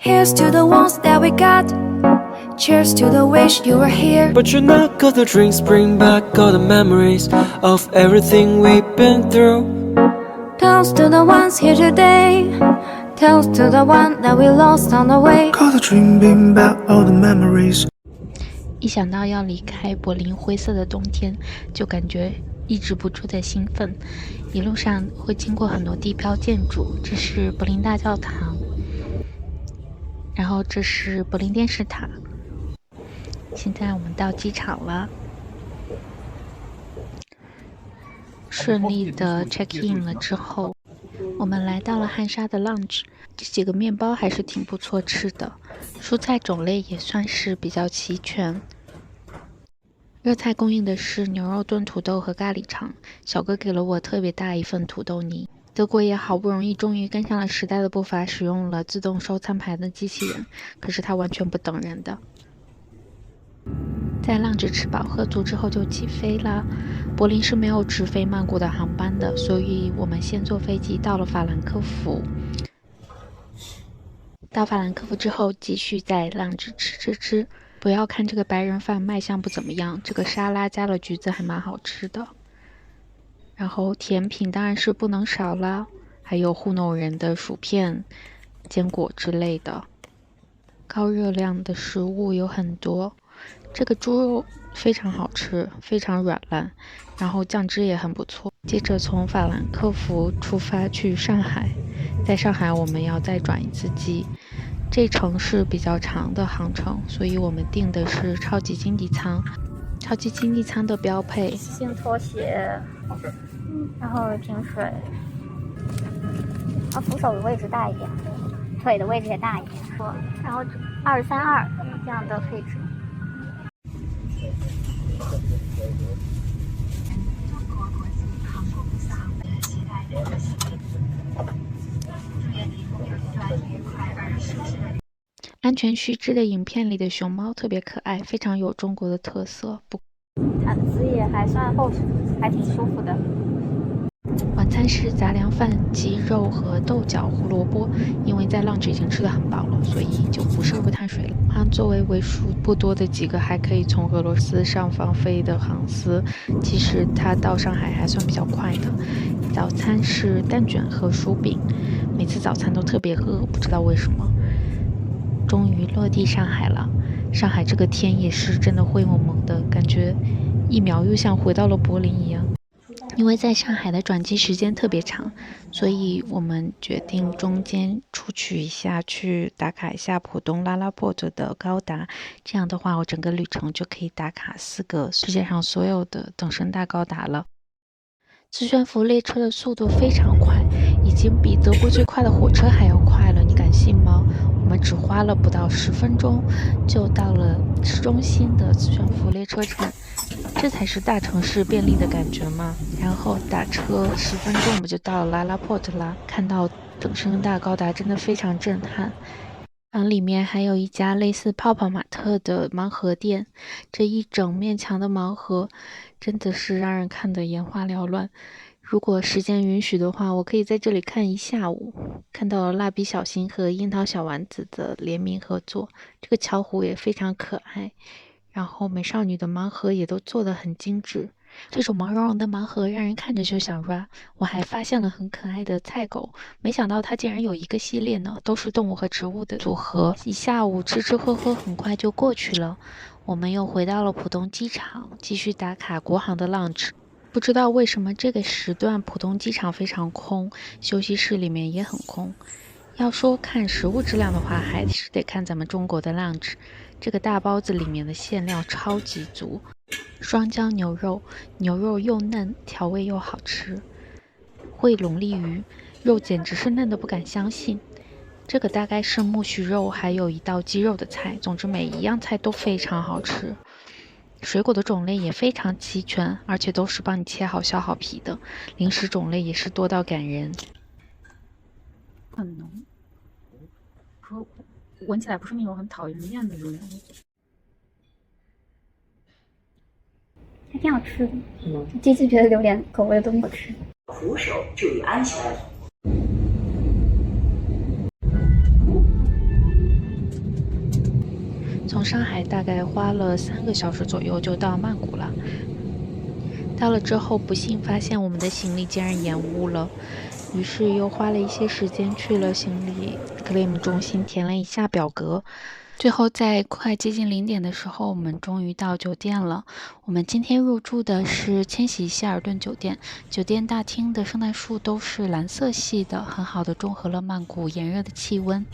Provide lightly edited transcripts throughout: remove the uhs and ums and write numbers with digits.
Here's to the ones that we got. Cheers to the wish you were here. But you knock all the drinks, bring back all the memories of everything we've been through. Toast to the ones here today. Toast to the one that we lost on the way. Call the dream, bring back all the memories. 一想到要离开柏林灰色的冬天，就感觉抑制不住的兴奋。一路上会经过很多地标建筑，这是柏林大教堂，然后这是柏林电视塔。现在我们到机场了，顺利的 check in 了之后，我们来到了汉莎的 lounge。这几个面包还是挺不错吃的，蔬菜种类也算是比较齐全。热菜供应的是牛肉炖土豆和咖喱肠，小哥给了我特别大一份土豆泥。德国也好不容易终于跟上了时代的步伐，使用了自动收餐盘的机器人，可是它完全不等人的。在浪子吃饱喝足之后就起飞了。柏林是没有直飞曼谷的航班的，所以我们先坐飞机到了法兰克福。到法兰克福之后，继续在浪子吃。不要看这个白人饭卖相不怎么样，这个沙拉加了橘子还蛮好吃的。然后甜品当然是不能少啦，还有糊弄人的薯片、坚果之类的。高热量的食物有很多，这个猪肉非常好吃，非常软烂，然后酱汁也很不错。接着从法兰克福出发去上海，在上海我们要再转一次机。这程是比较长的航程，所以我们订的是超级经济舱。超级经济舱的标配：新拖鞋，然后瓶水，扶手的位置大一点，腿的位置也大一点，然后232这样的配置。中国国际航空公司航班期待的安全须知的影片里的熊猫特别可爱，非常有中国的特色。毯子也还算厚实，还挺舒服的。晚餐是杂粮饭、鸡肉和豆角、胡萝卜。因为在浪子已经吃得很饱了，所以就不摄入碳水了。作为为数不多的几个还可以从俄罗斯上方飞的航司，其实它到上海还算比较快的。早餐是蛋卷和薯饼，每次早餐都特别饿，不知道为什么。终于落地上海了，上海这个天也是真的灰蒙蒙的，感觉一秒又像回到了柏林一样。因为在上海的转机时间特别长，所以我们决定中间出去一下，去打卡一下浦东拉拉 port 的高达。这样的话，我整个旅程就可以打卡4个世界上所有的等身大高达了。磁悬浮列车的速度非常快，已经比德国最快的火车还要快了，你敢信吗？我们只花了不到10分钟就到了市中心的磁悬浮列车站，这才是大城市便利的感觉吗？然后打车10分钟我们就到了拉拉 port 啦。看到等身大高达真的非常震撼。里面还有一家类似泡泡玛特的盲盒店，这一整面墙的盲盒真的是让人看得眼花缭乱。如果时间允许的话，我可以在这里看一下午。看到了蜡笔小新和樱桃小丸子的联名合作，这个巧虎也非常可爱，然后美少女的盲盒也都做得很精致。这种毛茸茸的盲盒让人看着就想 run。 我还发现了很可爱的菜狗，没想到它竟然有一个系列呢，都是动物和植物的组合。一下午吃吃喝喝很快就过去了，我们又回到了浦东机场，继续打卡国航的 lounge。不知道为什么这个时段浦东机场非常空，休息室里面也很空。要说看食物质量的话，还是得看咱们中国的 lounge。这个大包子里面的馅料超级足，双椒牛肉，牛肉又嫩，调味又好吃。烩龙利鱼，肉简直是嫩的不敢相信。这个大概是木须肉，还有一道鸡肉的菜，总之每一样菜都非常好吃。水果的种类也非常齐全，而且都是帮你切好削好皮的。零食种类也是多到感人。很浓，闻起来不是那种很讨人厌的味道。还挺好吃的。第一次觉得榴莲口味的东西好吃。扶手注意安全。从上海大概花了3个小时左右就到曼谷了。到了之后，不幸发现我们的行李竟然延误了，于是又花了一些时间去了行李 claim 中心填了一下表格。最后在快接近0点的时候，我们终于到酒店了。我们今天入住的是千禧希尔顿酒店，酒店大厅的圣诞树都是蓝色系的，很好的中和了曼谷炎热的气温。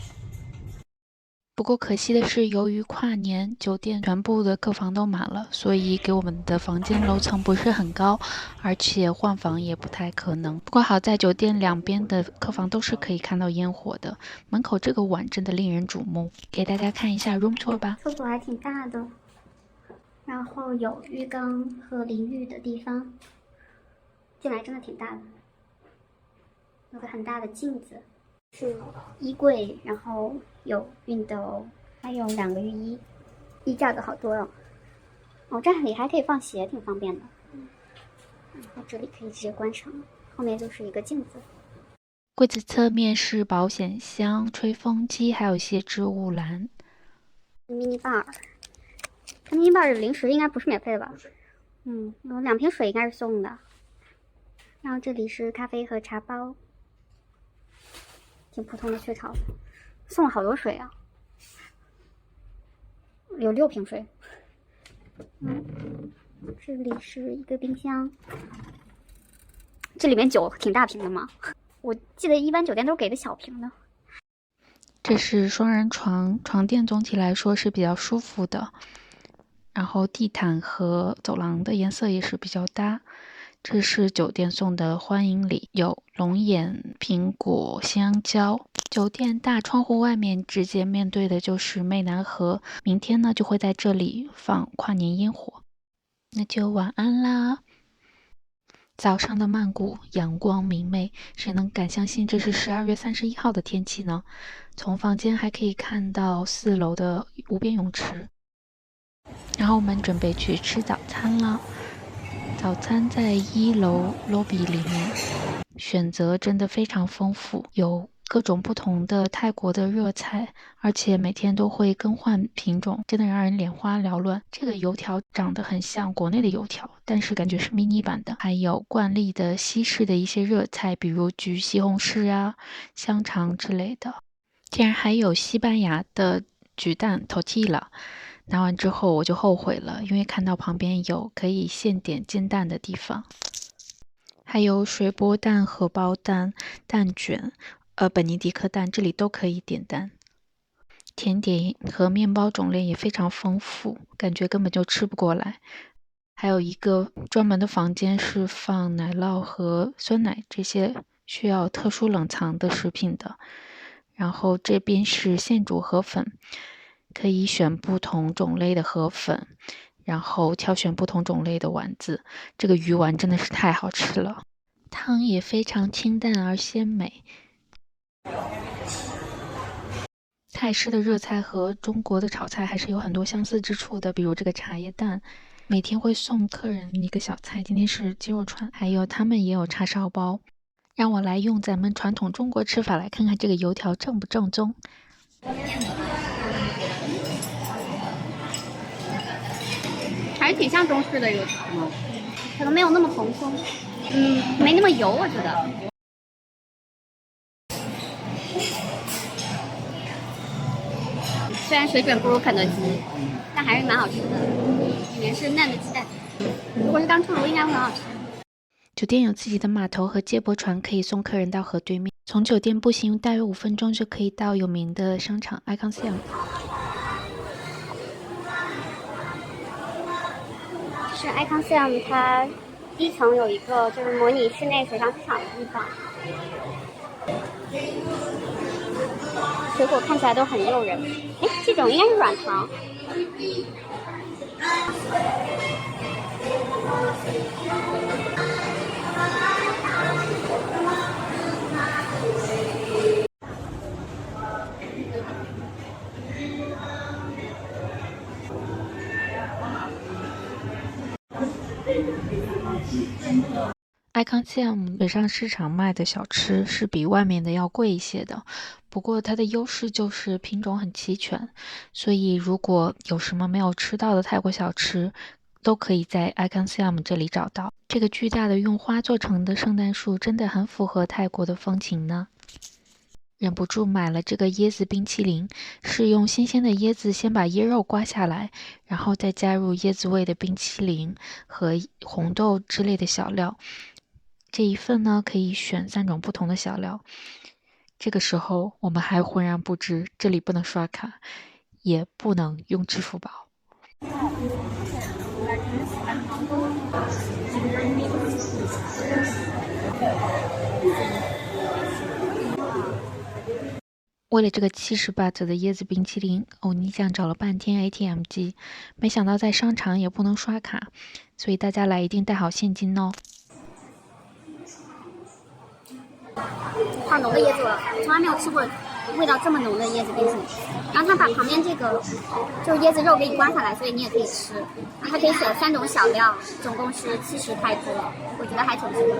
不过可惜的是，由于跨年，酒店全部的客房都满了，所以给我们的房间楼层不是很高，而且换房也不太可能。不过好在酒店两边的客房都是可以看到烟火的，门口这个碗真的令人瞩目。给大家看一下 room tour 吧。厕所还挺大的，然后有浴缸和淋浴的地方，进来真的挺大的，有个很大的镜子。是衣柜，然后有熨斗，还有2个浴衣，衣架子好多哦。哦，这里还可以放鞋，挺方便的。然后这里可以直接关上，后面就是一个镜子。柜子侧面是保险箱、吹风机，还有一些植物篮。mini bar， 这 mini bar 的零食应该不是免费的吧？有2瓶水应该是送的。然后这里是咖啡和茶包。挺普通的雀巢，送了好多水啊，有6瓶水。这里是一个冰箱，这里面酒挺大瓶的嘛，我记得一般酒店都是给的小瓶的。这是双人床，床垫总体来说是比较舒服的，然后地毯和走廊的颜色也是比较搭。这是酒店送的欢迎礼，有龙眼、苹果、香蕉。酒店大窗户外面直接面对的就是湄南河，明天呢就会在这里放跨年烟火。那就晚安啦。早上的曼谷阳光明媚，谁能敢相信这是12月31号的天气呢？从房间还可以看到4楼的无边泳池。然后我们准备去吃早餐了。早餐在1楼 lobby 里面，选择真的非常丰富，有各种不同的泰国的热菜，而且每天都会更换品种，真的让人眼花缭乱。这个油条长得很像国内的油条，但是感觉是迷你版的。还有惯例的西式的一些热菜，比如焗西红柿啊、香肠之类的。竟然还有西班牙的焗蛋 tortilla。拿完之后我就后悔了，因为看到旁边有可以现点煎蛋的地方，还有水波蛋、荷包蛋、蛋卷、本尼迪克蛋，这里都可以点蛋。甜点和面包种类也非常丰富，感觉根本就吃不过来。还有一个专门的房间是放奶酪和酸奶这些需要特殊冷藏的食品的。然后这边是现煮河粉，可以选不同种类的河粉，然后挑选不同种类的丸子。这个鱼丸真的是太好吃了，汤也非常清淡而鲜美。泰式的热菜和中国的炒菜还是有很多相似之处的，比如这个茶叶蛋，每天会送客人一个小菜，今天是鸡肉串，还有他们也有叉烧包。让我来用咱们传统中国吃法来看看这个油条正不正宗。还是挺像中式的油条吗？可能没有那么蓬松，没那么油，我觉得。虽然水准不如肯德基，但还是蛮好吃的。里面是嫩的鸡蛋，如果是刚出炉，应该会很好吃。酒店有自己的码头和接驳船，可以送客人到河对面。从酒店步行大约5分钟就可以到有名的商场 Icon Siam。是 Icon Siam， 它1层有一个就是模拟室内水上市场的地方，水果看起来都很诱人。哎，这种应该是软糖。Icon Siam 水上市场卖的小吃是比外面的要贵一些的，不过它的优势就是品种很齐全，所以如果有什么没有吃到的泰国小吃，都可以在 Icon Siam 这里找到。这个巨大的用花做成的圣诞树真的很符合泰国的风情呢。忍不住买了这个椰子冰淇淋，是用新鲜的椰子先把椰肉刮下来，然后再加入椰子味的冰淇淋和红豆之类的小料。这一份呢可以选3种不同的小料。这个时候我们还浑然不知，这里不能刷卡，也不能用支付宝。为了这个70 baht 的椰子冰淇淋，欧尼酱找了半天 ATM 机，没想到在商场也不能刷卡，所以大家来一定带好现金哦。好浓的椰子味，从来没有吃过味道这么浓的椰子冰淇淋。然后它把旁边这个就是椰子肉给你刮下来，所以你也可以吃。然后还可以选3种小料，总共是70泰铢，我觉得还挺值得。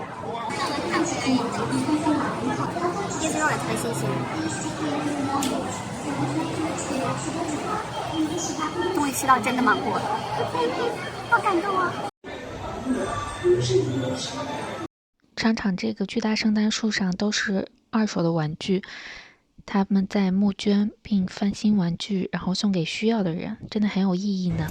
椰子肉也特别新鲜。终于吃到真的芒果了，好感动啊！商场这个巨大圣诞树上都是2手的玩具，他们在募捐并翻新玩具，然后送给需要的人，真的很有意义呢。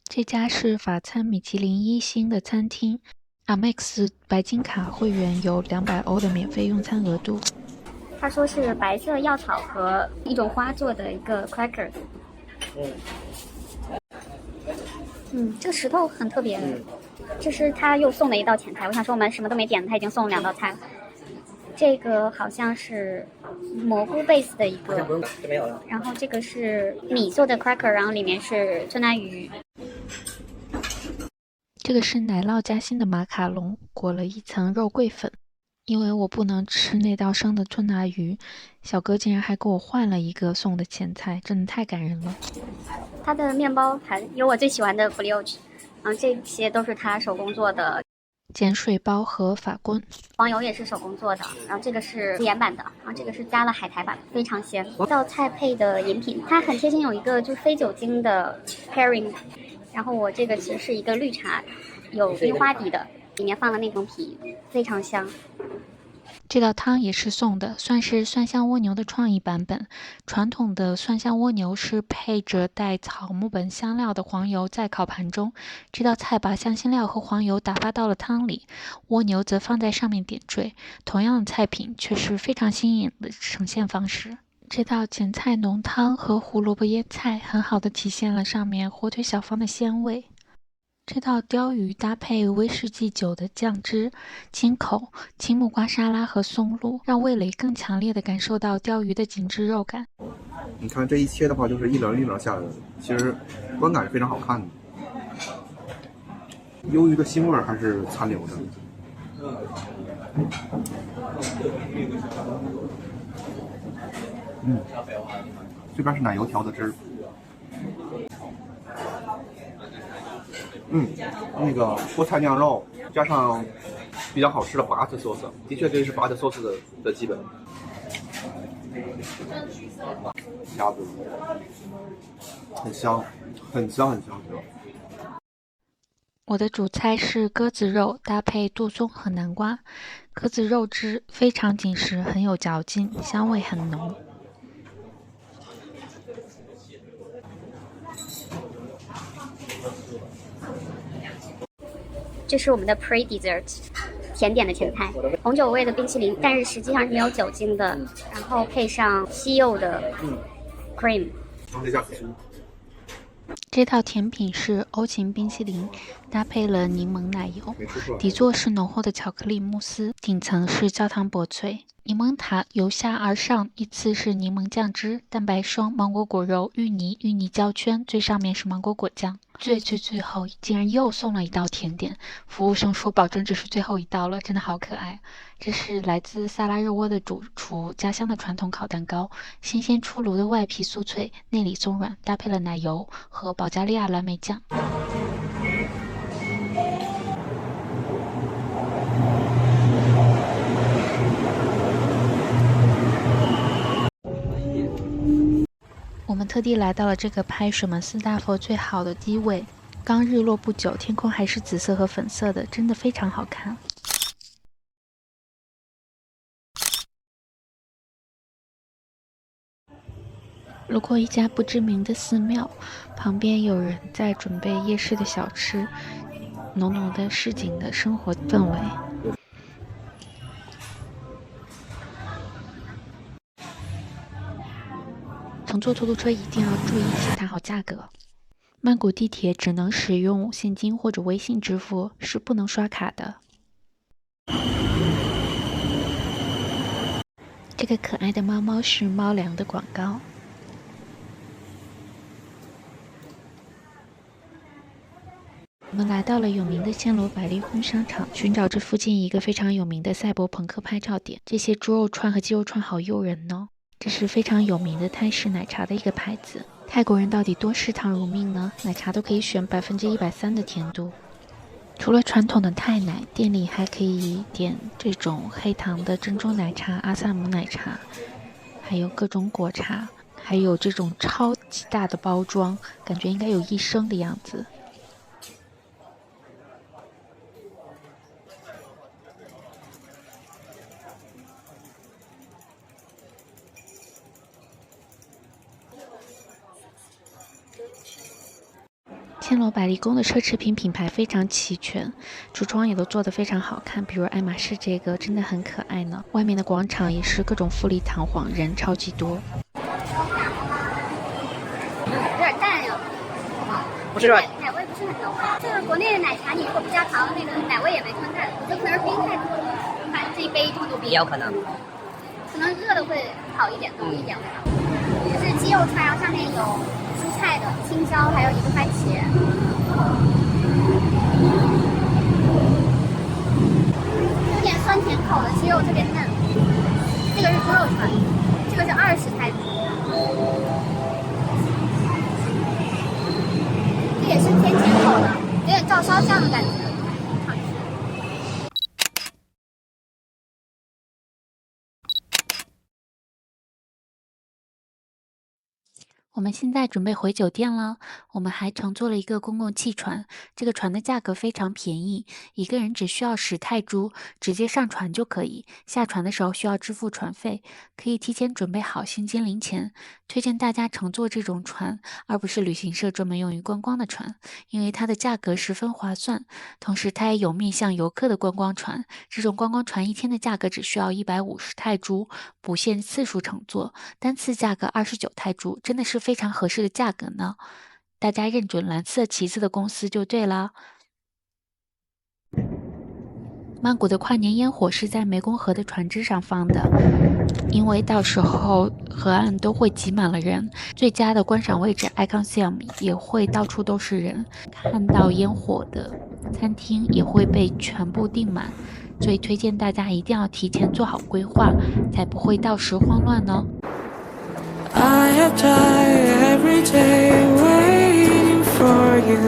这家是法餐米其林1星的餐厅 ，Amex 白金卡会员有200欧的免费用餐额度。他说是白色药草和一种花做的一个 cracker。这个石头很特别。这是他又送的一道前菜。我想说我们什么都没点，他已经送了2道菜了。这个好像是蘑菇 base 的一个，然后这个是米做的 cracker， 然后里面是吞拿鱼。这个是奶酪夹心的马卡龙，裹了一层肉桂粉。因为我不能吃那道生的吞拿鱼，小哥竟然还给我换了一个送的前菜，真的太感人了。它的面包还有我最喜欢的 brioche， 这些都是他手工做的。碱水包和法棍，黄油也是手工做的，然后这个是盐版的，然后这个是加了海苔版，非常鲜。这道菜配的饮品，它很贴心，有一个就是非酒精的 pairing， 然后我这个其实是一个绿茶，有樱花底的，里面放了内蒙皮，非常香。这道汤也是送的，算是蒜香蜗牛的创意版本。传统的蒜香蜗牛是配着带草木本香料的黄油在烤盘中，这道菜把香辛料和黄油打发到了汤里，蜗牛则放在上面点缀。同样的菜品却是非常新颖的呈现方式。这道前菜浓汤和胡萝卜腌菜很好的体现了上面火腿小方的鲜味。这道鲷鱼搭配威士忌酒的酱汁，清口、青木瓜沙拉和松露，让味蕾更强烈地感受到鲷鱼的紧致肉感。你看这一切的话，就是一棱一棱下来的，其实观感是非常好看的。鱿鱼的腥味还是残留的。这边是奶油调的汁儿。那个菠菜酿肉加上比较好吃的巴特sauce，的确这是巴特sauce的基本。虾子很香，很香很香。我的主菜是鸽子肉搭配杜松和南瓜，鸽子肉汁非常紧实，很有嚼劲，香味很浓。这是我们的 pre dessert 甜点的前菜，红酒味的冰淇淋，但是实际上是没有酒精的，然后配上西柚的 cream。这套甜品是欧芹冰淇淋，搭配了柠檬奶油，底座是浓厚的巧克力慕斯，顶层是焦糖薄脆。柠檬塔由下而上依次是柠檬酱汁、蛋白霜、芒果果肉、芋泥、芋泥焦圈，最上面是芒果果酱。最后竟然又送了一道甜点，服务生说保证这是最后一道了，真的好可爱。这是来自萨拉热窝的主厨家乡的传统烤蛋糕，新鲜出炉的外皮酥脆，内里松软，搭配了奶油和保加利亚蓝莓酱。我们特地来到了这个拍水门寺大佛最好的机位，刚日落不久，天空还是紫色和粉色的，真的非常好看。路过一家不知名的寺庙，旁边有人在准备夜市的小吃，浓浓的市井的生活氛围。乘坐出租车一定要注意请谈好价格。曼谷地铁只能使用现金或者微信支付，是不能刷卡的。这个可爱的猫猫是猫粮的广告。我们来到了有名的暹罗百丽宫商场，寻找这附近一个非常有名的赛博朋克拍照点。这些猪肉串和鸡肉串好诱人哦。这是非常有名的泰式奶茶的一个牌子。泰国人到底多嗜糖如命呢？奶茶都可以选130%的甜度。除了传统的泰奶，店里还可以点这种黑糖的珍珠奶茶、阿萨姆奶茶，还有各种果茶，还有这种超级大的包装，感觉应该有1升的样子。暹罗百丽宫的奢侈品品牌非常齐全，橱窗也都做得非常好看，比如爱马仕这个真的很可爱呢。外面的广场也是各种富丽堂皇，人超级多。有点淡呀，不是吧？奶味不是很浓。就是国内的奶茶，你如果不加糖，那个奶味也没吞淡，有可能是冰太多了，反正这一杯这么多冰。也有可能。可能热的会好一点，浓一点味道。这是鸡肉串，然后上面有蔬菜的青椒，还有一个番茄。有点酸甜口的，鸡肉特别嫩。这个是猪肉串，这个是20泰铢。这也是偏甜口的，有点照烧酱的感觉。我们现在准备回酒店了，我们还乘坐了一个公共汽船，这个船的价格非常便宜，一个人只需要10泰铢，直接上船就可以，下船的时候需要支付船费，可以提前准备好现金零钱。推荐大家乘坐这种船，而不是旅行社专门用于观光的船，因为它的价格十分划算，同时它也有面向游客的观光船，这种观光船一天的价格只需要150泰铢，不限次数乘坐，单次价格29泰铢，真的是非常合适的价格呢。大家认准蓝色旗子的公司就对了。曼谷的跨年烟火是在湄公河的船只上放的，因为到时候河岸都会挤满了人，最佳的观赏位置 Icon Siam 也会到处都是人，看到烟火的餐厅也会被全部订满，所以推荐大家一定要提前做好规划，才不会到时慌乱呢。I have died every day waiting for you,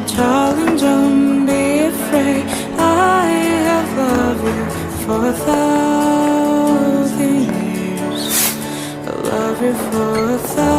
darling, don't be afraid. I have loved you for 1,000 years. I love you for 1,000